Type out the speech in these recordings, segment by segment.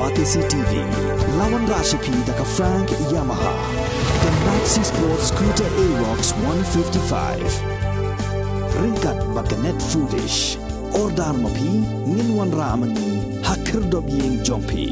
Batisi TV, lawan Rashipi daka Frank Yamaha, dan Maxi Sports Scooter Aerox 155. Ringkat bakanet foodish, ordar mapi, nginwan ramani, hakir dobyeng jompi.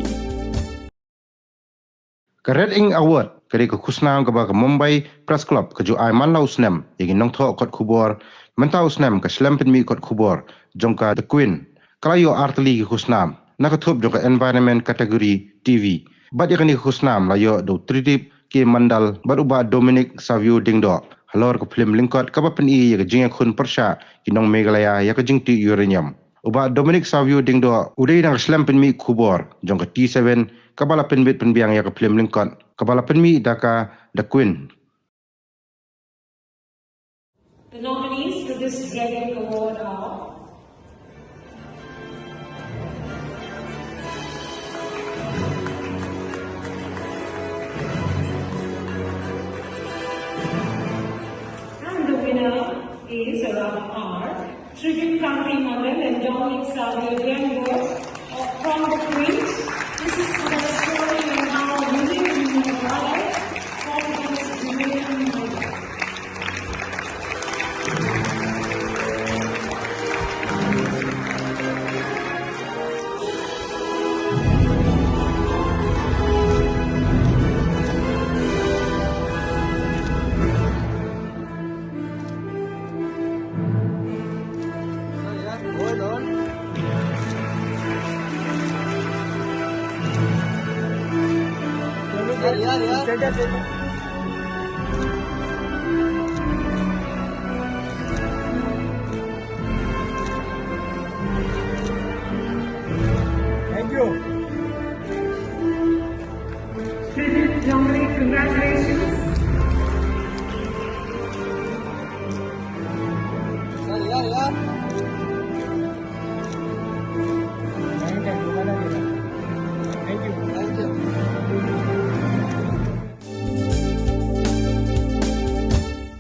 Redink Award kari ke khusnam ke baka Mumbai Press Club ke ju ai Mandal usnem yagi nong tho kot kubor mentau usnem ke slempin mi kot kubor jongka the Queen kalayo artli ke khusnam nak thup jongka environment kategori TV bad yakani khusnam layo do Tridip ke Mandal baru ba Dominic Savio Diengdoh halor ke film lingkot ka ba pen i ya jing khun persha ki nong Meghalaya ya ke jing ti uranium uba Dominic Savio Diengdoh udai nang slempin mi kubor jongka T7 kabala penbit penbiang ya ke film lingkot kabala penmi daka the Queen. The nominees for this Redink Award are and the winner is around R. Tridip Mandal and Dominic Savio Diengdoh from the Queen. This is for the story of how living in the valley confidence living in the Thank you. Dominic, congratulations.